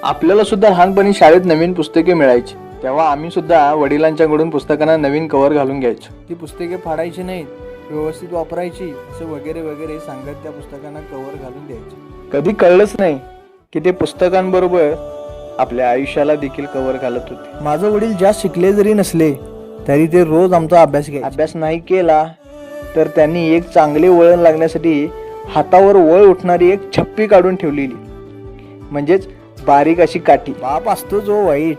आपल्याला सुद्धा लहानपणी शाळेत नवीन पुस्तके मिळायची, तेव्हा आम्ही सुद्धा वडिलांच्याकडून पुस्तकांना नवीन कव्हर घालून घ्यायचो. ती पुस्तके फाडायची नाहीत, व्यवस्थित वापरायची असं वगैरे वगैरे सांगत त्या पुस्तकांना कव्हर घालून द्यायचे. कधी कळलंच नाही की ते पुस्तकांबरोबर आपल्या आयुष्याला देखील कव्हर घालत होते. माझे वडील जास्त शिकले जरी नसले तरी ते रोज आमचा अभ्यास घ्यायचे. अभ्यास नाही केला तर त्यांनी एक चांगले वळण लागण्यासाठी हातावर वळ उठणारी एक छप्पी काढून ठेवलेली, म्हणजेच बारीक अशी काठी. बाप असतो जो वाईट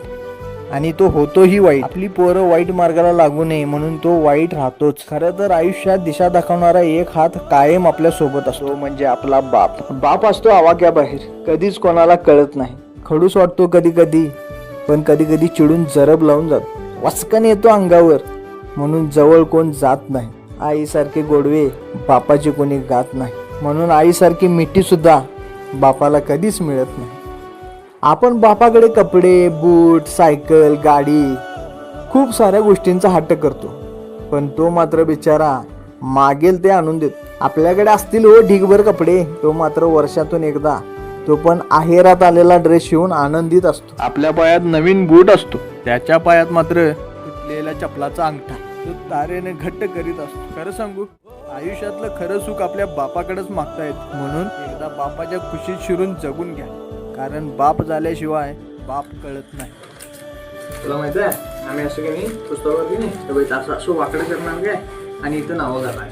आणि तो होतोही वाईट. आपली पोरं वाईट मार्गाला लागू नये म्हणून तो वाईट राहतोच. खरं तर आयुष्यात दिशा दाखवणारा एक हात कायम आपल्या सोबत असतो, म्हणजे आपला बाप. बाप असतो आवाक्याबाहेर, कधीच कोणाला कळत नाही. खडूस वाटतो कधी कधी, पण कधी कधी चिडून जरब लावून जातो. वचकन येतो अंगावर म्हणून जवळ कोण जात नाही. आईसारखे गोडवे बापाचे कोणी गात नाही, म्हणून आईसारखी मिठी सुद्धा बापाला कधीच मिळत नाही. आपण बापाकडे कपडे, बूट, सायकल, गाडी, खूप साऱ्या गोष्टींचा हट्ट करतो, पण तो मात्र बिचारा मागेल ते आणून देतो. आपल्याकडे असतील हो ढीगभर कपडे, तो मात्र वर्षातून एकदा, तो पण आहेरात आलेला ड्रेस शिवून आनंदित असतो. आपल्या पायात नवीन बूट असतो, त्याच्या पायात मात्र तुटलेल्या चपलाचा अंगठा तो तारेने घट्ट करीत असतो. खरं सांगू, आयुष्यातलं खरं सुख आपल्या बापाकडेच मागता येतं. म्हणून एकदा बापाच्या खुशीत शिरून जगून घ्या, कारण बाप झाल्याशिवाय बाप कळत नाही. तुला माहित आहे, आम्ही असं काही पुस्तकावर की नाही असं असं वाकडं करणार काय आणि इथं नावं घालणार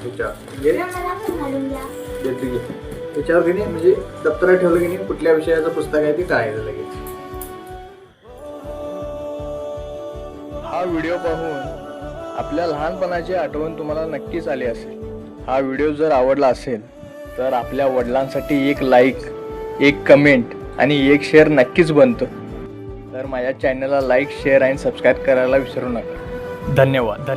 त्याच्यावर की नाही, म्हणजे दप्तरात ठेवलं की नाही कुठल्या विषयाचं पुस्तक आहे ते कळायचं लगेच. हा व्हिडिओ पाहून आपल्या लहानपणाची आठवण तुम्हाला नक्कीच आली असेल. हा व्हिडिओ जर आवडला असेल तर आपल्या वडिलांसाठी एक लाईक, एक कमेंट आणि एक शेअर नक्कीच बनतो. तर माझ्या चॅनलला लाईक, शेअर आणि सबस्क्राईब करायला विसरू नका. धन्यवाद.